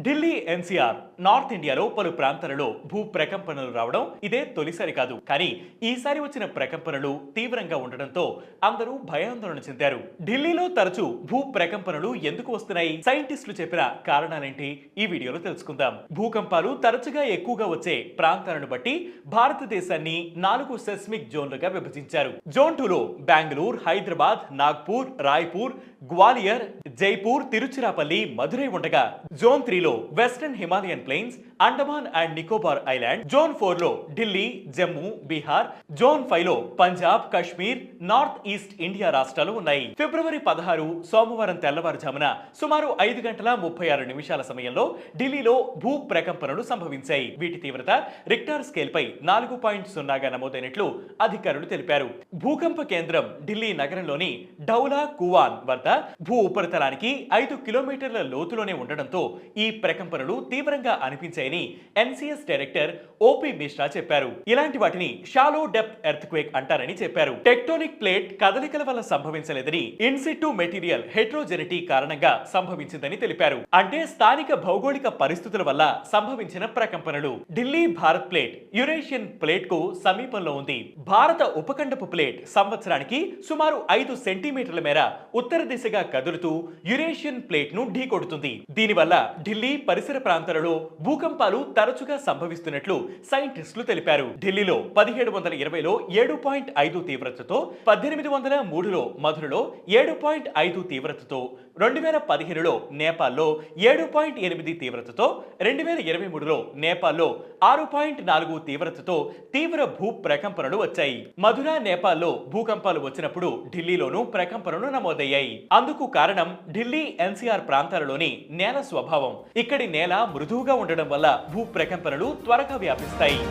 Delhi NCR north ఇండియాలో పలు ప్రాంతాలలో భూ ప్రకంపనలు రావడం ఇదే తొలిసారి కాదు. కానీ ఈసారి వచ్చిన ప్రకంపనలు తీవ్రంగా ఉండడంతో అందరూ భయాందోళన చెందారు. ఢిల్లీలో తరచూ భూ ప్రకంపనలు ఎందుకు వస్తున్నాయి, సైంటిస్టులు చెప్పిన కారణాలేంటి ఈ వీడియోలో తెలుసుకుందాం. భూకంపాలు తరచుగా ఎక్కువగా వచ్చే ప్రాంతాలను బట్టి భారతదేశాన్ని 4 సెస్మిక్ జోన్లుగా విభజించారు. జోన్ 2లో బెంగళూరు, హైదరాబాద్, నాగ్పూర్, రాయ్పూర్, గ్వాలియర్, జైపూర్, తిరుచిరాపల్లి, మదురై ఉండగా జోన్ 3లో western Himalayan plains, Andaman and Nicobar island, zone 4లో ఢిల్లీ, జమ్మూ, బీహార్, జోన్ 5లో Punjab, Kashmir, north east India రాష్ట్రాలు ఉన్నాయి. ఫిబ్రవరి 16 సోమవారం తెల్లవారుజామున సుమారు 5 గంటల 36 నిమిషాల సమయంలో ఢిల్లీలో భూ ప్రకంపనలు సంభవించాయి. వీటి తీవ్రత రిక్టార్ స్కేల్ పై 4.0గా నమోదైనట్లు అధికారులు తెలిపారు. భూకంప కేంద్రం ఢిల్లీ నగరంలోని డౌలా కువాన్ వద్ద భూ ఉపరితలానికి 5 కిలోమీటర్ల లోతులోనే ఉండడంతో ఈ ప్రకంపనలు తీవ్రంగా అనిపించాయని ఎన్సీఎస్ డైరెక్టర్ ఓపీ మిశ్రా చెప్పారు. ఇలాంటి వాటిని షాలో డెప్త్ ఎర్త్క్వేక్ అంటారని చెప్పారు. టెక్టోనిక్ ప్లేట్ కదలికల వల్ల సంభవించలేదని, ఇన్సిటు మెటీరియల్ హెట్రోజెనిటీ కారణంగా సంభవించిందని తెలిపారు. అంటే స్థానిక భౌగోళిక పరిస్థితుల వల్ల సంభవించిన ప్రకంపనలు. Delhi Bharat plate Eurasian plate కు సమీపంలో ఉంది. భారత ఉపఖండపు ప్లేట్ సంవత్సరానికి సుమారు 5 సెంటీమీటర్ల మేర ఉత్తర దిశగా కదులుతూ యురేషియన్ ప్లేట్ ను ఢీకొడుతుంది. దీనివల్ల ఢిల్లీ పరిసర ప్రాంతాలలో భూకంపాలు తరచుగా సంభవిస్తున్నట్లు సైంటిస్టులు తెలిపారు. ఢిల్లీలో 1720లో 7.5 తీవ్రతతో, 1803లో మధురలో 7.5 తీవ్రతతో, 2015లో నేపాల్లో 7.8 తీవ్రతతో, 2023లో నేపాల్లో 6.4 తీవ్రతతో తీవ్ర భూ ప్రకంపనలు వచ్చాయి. మధుర, నేపాల్లో భూకంపాలు వచ్చినప్పుడు ఢిల్లీలోనూ ప్రకంపనలు నమోదయ్యాయి. అందుకు కారణం ఢిల్లీ ఎన్సీఆర్ ప్రాంతాలలోని నేల స్వభావం. ఇక్కడి నేల మృదువుగా ఉండడం వల్ల భూ ప్రకంపనలు త్వరగా వ్యాపిస్తాయి.